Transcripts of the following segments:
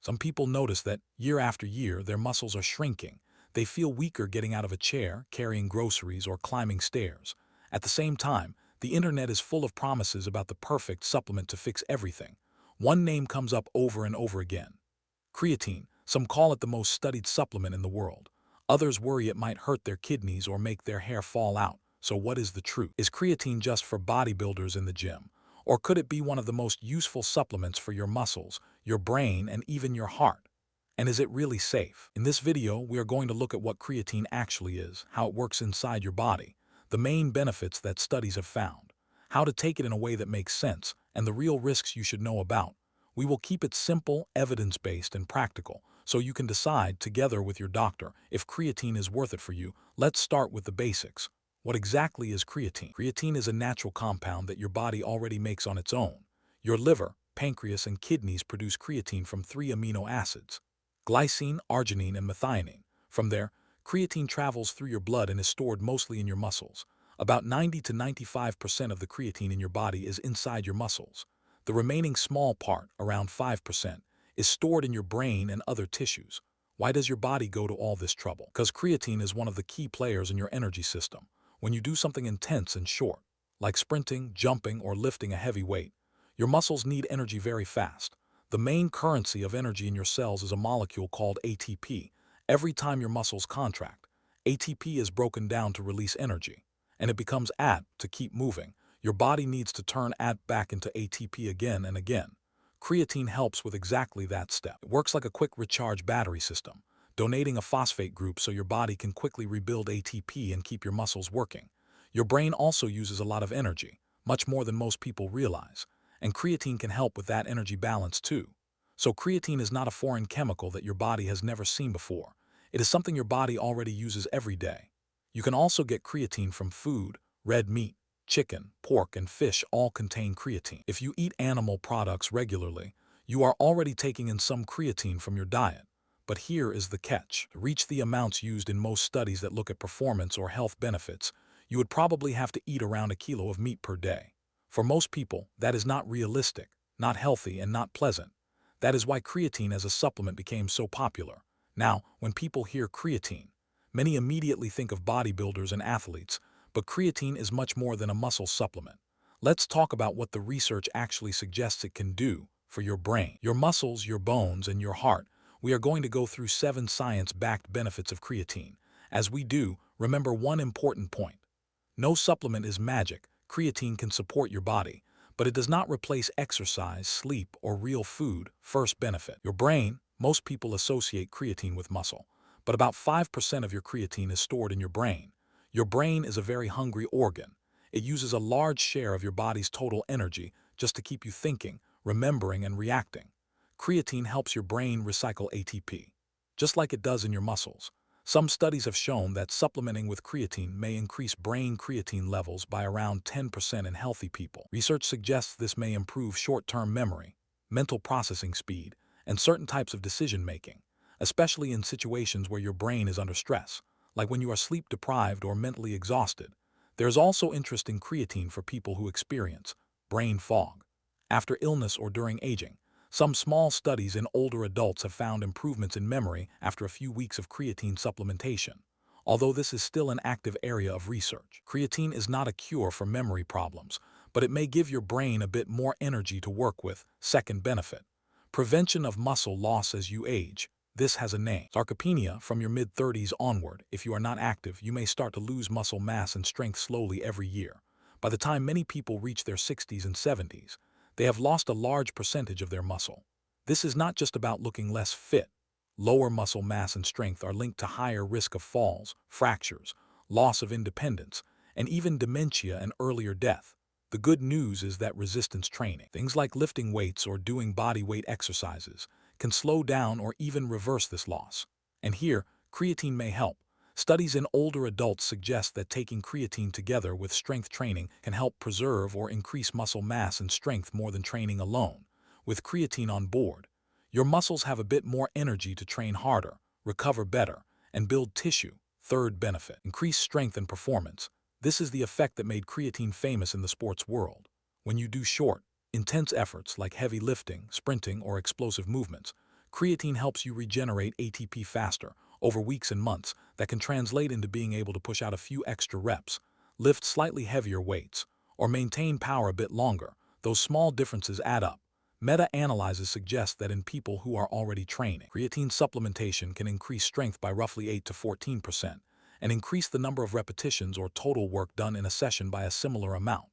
Some people notice that year after year their muscles are shrinking. They feel weaker getting out of a chair, carrying groceries, or climbing stairs. At the same time, the internet is full of promises about the perfect supplement to fix everything. One name comes up over and over again: creatine. Some call it the most studied supplement in the world. Others worry it might hurt their kidneys or make their hair fall out. So what is the truth? Is creatine just for bodybuilders in the gym? Or could it be one of the most useful supplements for your muscles, your brain, and even your heart? And is it really safe? In this video, we are going to look at what creatine actually is, how it works inside your body, the main benefits that studies have found, how to take it in a way that makes sense, and the real risks you should know about. We will keep it simple, evidence-based, and practical, so you can decide together with your doctor if creatine is worth it for you. Let's start with the basics. What exactly is creatine? Creatine is a natural compound that your body already makes on its own. Your liver, pancreas, and kidneys produce creatine from three amino acids: glycine, arginine, and methionine. From there, creatine travels through your blood and is stored mostly in your muscles. About 90 to 95% of the creatine in your body is inside your muscles. The remaining small part, around 5%, is stored in your brain and other tissues. Why does your body go to all this trouble? Because creatine is one of the key players in your energy system. When you do something intense and short, like sprinting, jumping, or lifting a heavy weight, your muscles need energy very fast. The main currency of energy in your cells is a molecule called ATP. Every time your muscles contract, ATP is broken down to release energy, and it becomes AT to keep moving. Your body needs to turn AT back into ATP again and again. Creatine helps with exactly that step. It works like a quick recharge battery system, donating a phosphate group so your body can quickly rebuild ATP and keep your muscles working. Your brain also uses a lot of energy, much more than most people realize, and creatine can help with that energy balance too. So creatine is not a foreign chemical that your body has never seen before. It is something your body already uses every day. You can also get creatine from food. Red meat, chicken, pork, and fish all contain creatine. If you eat animal products regularly, you are already taking in some creatine from your diet. But here is the catch. To reach the amounts used in most studies that look at performance or health benefits, you would probably have to eat around a kilo of meat per day. For most people, that is not realistic, not healthy, and not pleasant. That is why creatine as a supplement became so popular. Now, when people hear creatine, many immediately think of bodybuilders and athletes, but creatine is much more than a muscle supplement. Let's talk about what the research actually suggests it can do for your brain, your muscles, your bones, and your heart. We are going to go through 7 science-backed benefits of creatine. As we do, remember one important point. No supplement is magic. Creatine can support your body, but it does not replace exercise, sleep, or real food. First benefit: your brain. Most people associate creatine with muscle, but about 5% of your creatine is stored in your brain. Your brain is a very hungry organ. It uses a large share of your body's total energy just to keep you thinking, remembering, and reacting. Creatine helps your brain recycle ATP, just like it does in your muscles. Some studies have shown that supplementing with creatine may increase brain creatine levels by around 10% in healthy people. Research suggests this may improve short-term memory, mental processing speed, and certain types of decision-making, especially in situations where your brain is under stress, like when you are sleep-deprived or mentally exhausted. There is also interest in creatine for people who experience brain fog after illness or during aging. Some small studies in older adults have found improvements in memory after a few weeks of creatine supplementation. Although this is still an active area of research, creatine is not a cure for memory problems, but it may give your brain a bit more energy to work with. Second benefit: prevention of muscle loss as you age. This has a name: sarcopenia. From your mid-30s onward, if you are not active, you may start to lose muscle mass and strength slowly every year. By the time many people reach their 60s and 70s, they have lost a large percentage of their muscle. This is not just about looking less fit. Lower muscle mass and strength are linked to higher risk of falls, fractures, loss of independence, and even dementia and earlier death. The good news is that resistance training, things like lifting weights or doing body weight exercises, can slow down or even reverse this loss. And here, creatine may help. Studies in older adults suggest that taking creatine together with strength training can help preserve or increase muscle mass and strength more than training alone. With creatine on board, your muscles have a bit more energy to train harder, recover better, and build tissue. Third benefit: increased strength and performance. This is the effect that made creatine famous in the sports world. When you do short, intense efforts like heavy lifting, sprinting, or explosive movements, Creatine helps you regenerate ATP faster, over weeks and months, that can translate into being able to push out a few extra reps, lift slightly heavier weights, or maintain power a bit longer. Those small differences add up. Meta-analyses suggest that in people who are already training, creatine supplementation can increase strength by roughly 8 to 14% and increase the number of repetitions or total work done in a session by a similar amount.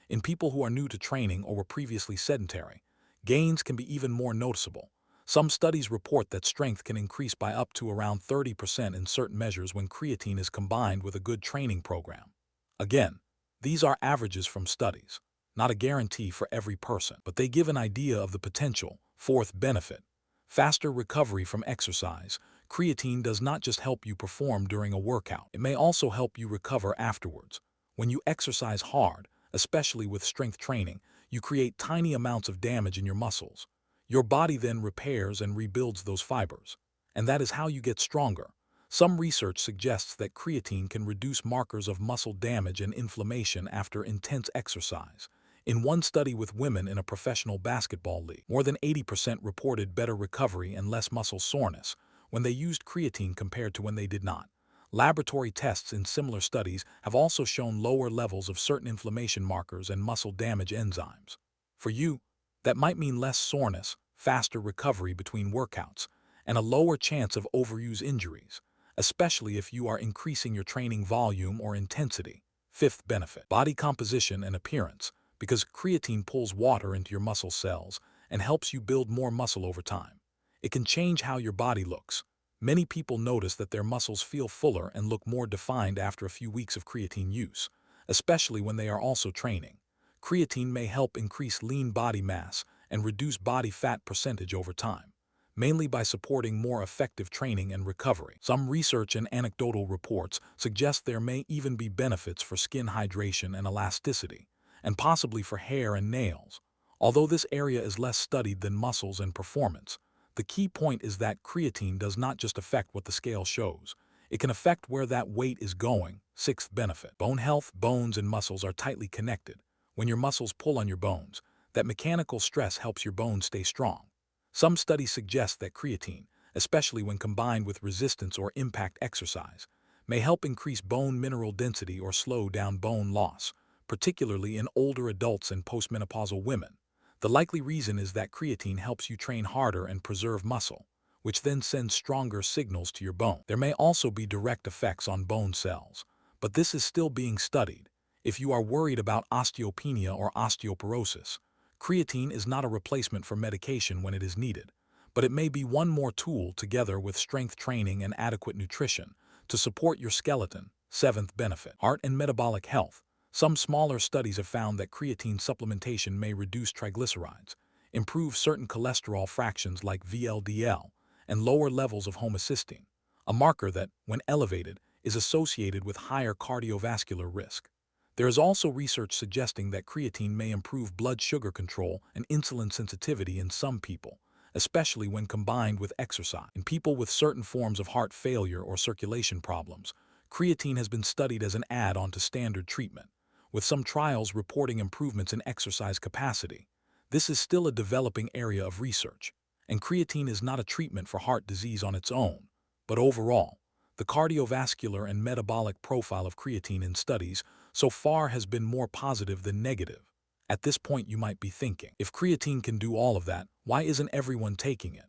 In people who are new to training or were previously sedentary, gains can be even more noticeable. Some studies report that strength can increase by up to around 30% in certain measures when creatine is combined with a good training program. Again, these are averages from studies, not a guarantee for every person, but they give an idea of the potential. Fourth benefit: faster recovery from exercise. Creatine does not just help you perform during a workout, it may also help you recover afterwards. When you exercise hard, especially with strength training, you create tiny amounts of damage in your muscles. Your body then repairs and rebuilds those fibers, and that is how you get stronger. Some research suggests that creatine can reduce markers of muscle damage and inflammation after intense exercise. In one study with women in a professional basketball league, more than 80% reported better recovery and less muscle soreness when they used creatine compared to when they did not. Laboratory tests in similar studies have also shown lower levels of certain inflammation markers and muscle damage enzymes. For you, that might mean less soreness, faster recovery between workouts, and a lower chance of overuse injuries, especially if you are increasing your training volume or intensity. Fifth benefit: body composition and appearance. Because creatine pulls water into your muscle cells and helps you build more muscle over time, it can change how your body looks. Many people notice that their muscles feel fuller and look more defined after a few weeks of creatine use, especially when they are also training. Creatine may help increase lean body mass and reduce body fat percentage over time, mainly by supporting more effective training and recovery. Some research and anecdotal reports suggest there may even be benefits for skin hydration and elasticity, and possibly for hair and nails. Although this area is less studied than muscles and performance, the key point is that creatine does not just affect what the scale shows. It can affect where that weight is going. Sixth benefit: bone health. Bones and muscles are tightly connected. When your muscles pull on your bones, that mechanical stress helps your bones stay strong. Some studies suggest that creatine, especially when combined with resistance or impact exercise, may help increase bone mineral density or slow down bone loss, particularly in older adults and postmenopausal women. The likely reason is that creatine helps you train harder and preserve muscle, which then sends stronger signals to your bone. There may also be direct effects on bone cells, but this is still being studied. If you are worried about osteopenia or osteoporosis, creatine is not a replacement for medication when it is needed, but it may be one more tool together with strength training and adequate nutrition to support your skeleton. Seventh benefit: heart and metabolic health. Some smaller studies have found that creatine supplementation may reduce triglycerides, improve certain cholesterol fractions like VLDL, and lower levels of homocysteine, a marker that, when elevated, is associated with higher cardiovascular risk. There is also research suggesting that creatine may improve blood sugar control and insulin sensitivity in some people, especially when combined with exercise. In people with certain forms of heart failure or circulation problems, creatine has been studied as an add-on to standard treatment, with some trials reporting improvements in exercise capacity. This is still a developing area of research, and creatine is not a treatment for heart disease on its own, but overall, the cardiovascular and metabolic profile of creatine in studies so far has been more positive than negative. At this point, you might be thinking, if creatine can do all of that, why isn't everyone taking it?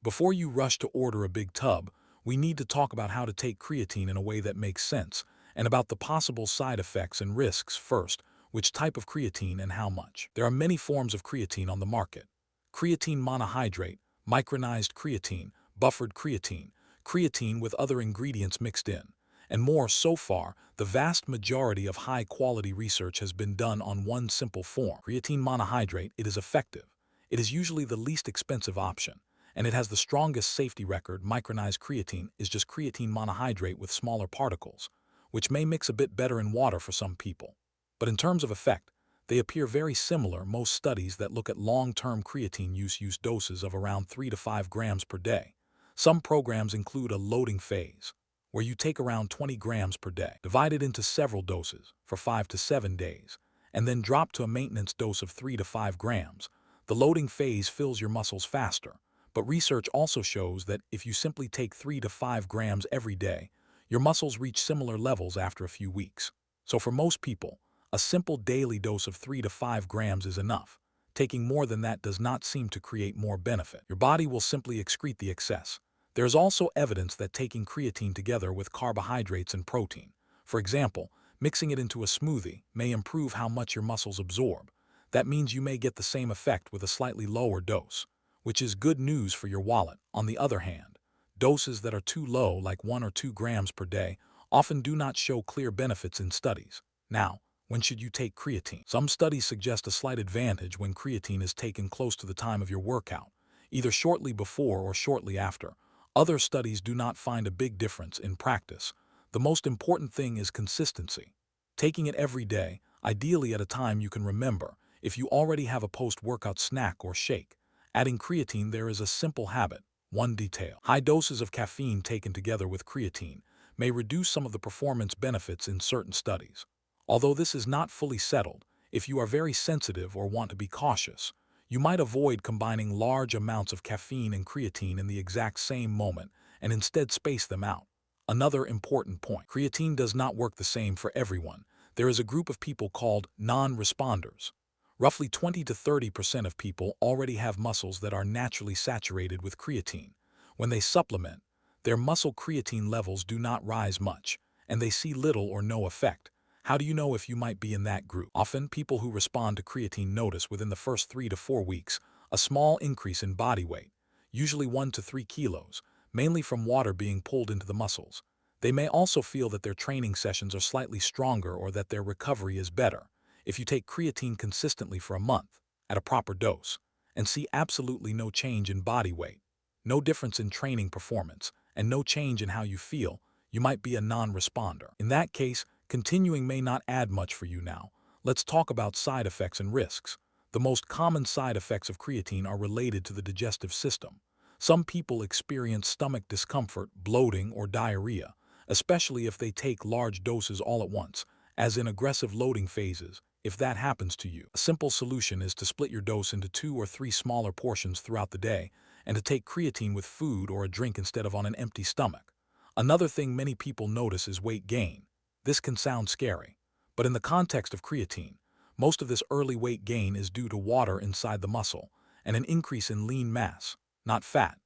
Before you rush to order a big tub, we need to talk about how to take creatine in a way that makes sense, and about the possible side effects and risks. First, which type of creatine and how much. There are many forms of creatine on the market: creatine monohydrate, micronized creatine, buffered creatine, creatine with other ingredients mixed in, and more. So far, the vast majority of high-quality research has been done on one simple form: creatine monohydrate. It is effective. It is usually the least expensive option, and it has the strongest safety record. Micronized creatine is just creatine monohydrate with smaller particles, which may mix a bit better in water for some people. But in terms of effect, they appear very similar. Most studies that look at long-term creatine use doses of around 3 to 5 grams per day. Some programs include a loading phase, where you take around 20 grams per day, divided into several doses for 5 to 7 days, and then drop to a maintenance dose of 3 to 5 grams. The loading phase fills your muscles faster, But research also shows that if you simply take 3 to 5 grams every day, your muscles reach similar levels after a few weeks. So for most people, a simple daily dose of 3 to 5 grams is enough. Taking more than that does not seem to create more benefit. Your body will simply excrete the excess. There is also evidence that taking creatine together with carbohydrates and protein, for example, mixing it into a smoothie, may improve how much your muscles absorb. That means you may get the same effect with a slightly lower dose, which is good news for your wallet. On the other hand, doses that are too low, like 1 or 2 grams per day, often do not show clear benefits in studies. Now, when should you take creatine? Some studies suggest a slight advantage when creatine is taken close to the time of your workout, either shortly before or shortly after. Other studies do not find a big difference in practice. The most important thing is consistency. Taking it every day, ideally at a time you can remember. If you already have a post-workout snack or shake, adding creatine there is a simple habit. One detail: high doses of caffeine taken together with creatine may reduce some of the performance benefits in certain studies. Although this is not fully settled, if you are very sensitive or want to be cautious, you might avoid combining large amounts of caffeine and creatine in the exact same moment and instead space them out. Another important point: creatine does not work the same for everyone. There is a group of people called non-responders. Roughly 20 to 30% of people already have muscles that are naturally saturated with creatine. When they supplement, their muscle creatine levels do not rise much, and they see little or no effect. How do you know if you might be in that group? Often, people who respond to creatine notice within the first 3 to 4 weeks a small increase in body weight, usually 1 to 3 kilos, mainly from water being pulled into the muscles. They may also feel that their training sessions are slightly stronger or that their recovery is better. If you take creatine consistently for a month, at a proper dose, and see absolutely no change in body weight, no difference in training performance, and no change in how you feel, you might be a non-responder. In that case, continuing may not add much for you now. Let's talk about side effects and risks. The most common side effects of creatine are related to the digestive system. Some people experience stomach discomfort, bloating, or diarrhea, especially if they take large doses all at once, as in aggressive loading phases. If that happens to you, a simple solution is to split your dose into 2 or 3 smaller portions throughout the day and to take creatine with food or a drink instead of on an empty stomach. Another thing many people notice is weight gain. This can sound scary, but in the context of creatine, most of this early weight gain is due to water inside the muscle and an increase in lean mass, not fat.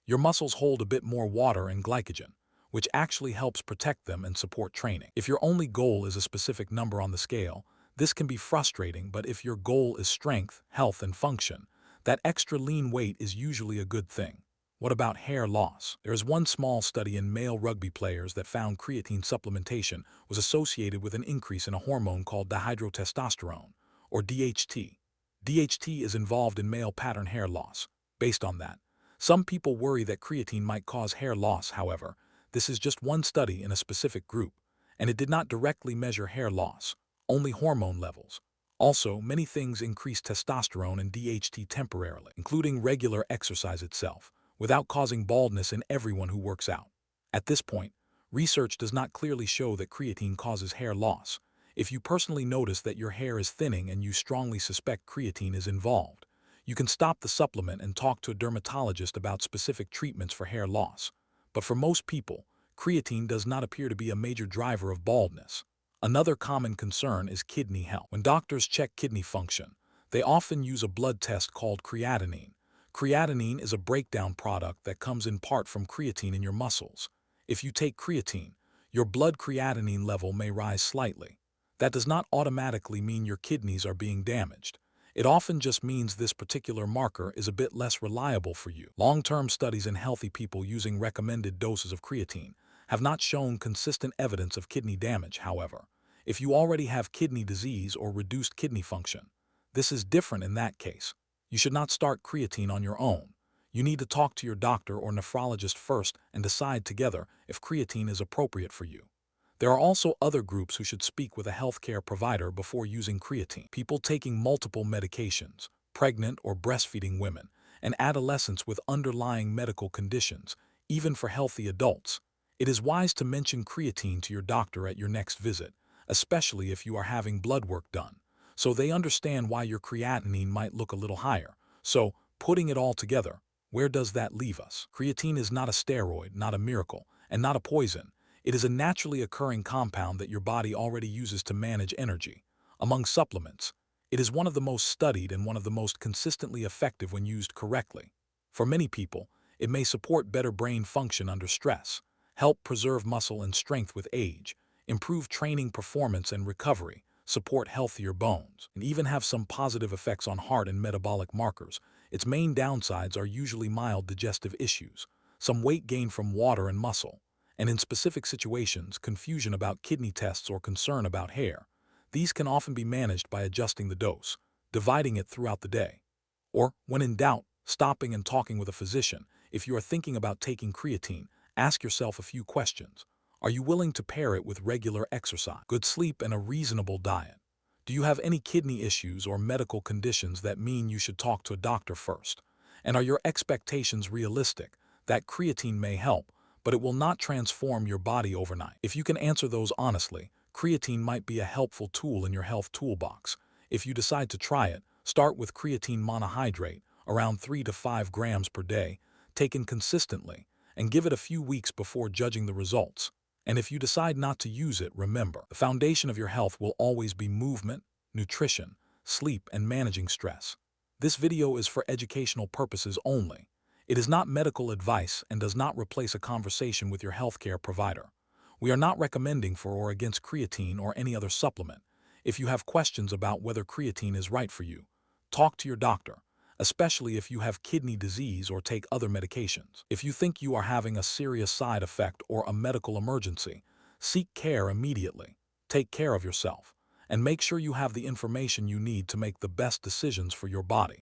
Your muscles hold a bit more water and glycogen, which actually helps protect them and support training. If your only goal is a specific number on the scale, this can be frustrating, but if your goal is strength, health, and function, that extra lean weight is usually a good thing. What about hair loss? There is one small study in male rugby players that found creatine supplementation was associated with an increase in a hormone called dihydrotestosterone, or DHT. DHT is involved in male pattern hair loss. Based on that, some people worry that creatine might cause hair loss. However, this is just one study in a specific group, and it did not directly measure hair loss, only hormone levels. Also, many things increase testosterone and DHT temporarily, including regular exercise itself, without causing baldness in everyone who works out. At this point, research does not clearly show that creatine causes hair loss. If you personally notice that your hair is thinning and you strongly suspect creatine is involved, you can stop the supplement and talk to a dermatologist about specific treatments for hair loss. But for most people, creatine does not appear to be a major driver of baldness. Another common concern is kidney health. When doctors check kidney function, they often use a blood test called creatinine. Creatinine is a breakdown product that comes in part from creatine in your muscles. If you take creatine, your blood creatinine level may rise slightly. That does not automatically mean your kidneys are being damaged. It often just means this particular marker is a bit less reliable for you. Long-term studies in healthy people using recommended doses of creatine have not shown consistent evidence of kidney damage. However, if you already have kidney disease or reduced kidney function, this is different in that case. You should not start creatine on your own. You need to talk to your doctor or nephrologist first and decide together if creatine is appropriate for you. There are also other groups who should speak with a healthcare provider before using creatine. People taking multiple medications, pregnant or breastfeeding women, and adolescents with underlying medical conditions, even for healthy adults. It is wise to mention creatine to your doctor at your next visit, especially if you are having blood work done, so they understand why your creatinine might look a little higher. So, putting it all together, Where does that leave us? Creatine is not a steroid, not a miracle, and not a poison. It is a naturally occurring compound that your body already uses to manage energy. Among supplements, it is one of the most studied and one of the most consistently effective when used correctly. For many people, it may support better brain function under stress, help preserve muscle and strength with age, improve training performance and recovery, support healthier bones, and even have some positive effects on heart and metabolic markers. Its main downsides are usually mild digestive issues, some weight gain from water and muscle, and in specific situations, confusion about kidney tests or concern about hair. These can often be managed by adjusting the dose, dividing it throughout the day, or, when in doubt, stopping and talking with a physician. If you are thinking about taking creatine, ask yourself a few questions. Are you willing to pair it with regular exercise, good sleep, and a reasonable diet? Do you have any kidney issues or medical conditions that mean you should talk to a doctor first? And are your expectations realistic? That creatine may help, but it will not transform your body overnight. If you can answer those honestly, creatine might be a helpful tool in your health toolbox. If you decide to try it, start with creatine monohydrate, around 3 to 5 grams per day, taken consistently, and give it a few weeks before judging the results. And if you decide not to use it, remember, the foundation of your health will always be movement, nutrition, sleep, and managing stress. This video is for educational purposes only. It is not medical advice and does not replace a conversation with your healthcare provider. We are not recommending for or against creatine or any other supplement. If you have questions about whether creatine is right for you, talk to your doctor, especially if you have kidney disease or take other medications. If you think you are having a serious side effect or a medical emergency, seek care immediately. Take care of yourself, and make sure you have the information you need to make the best decisions for your body.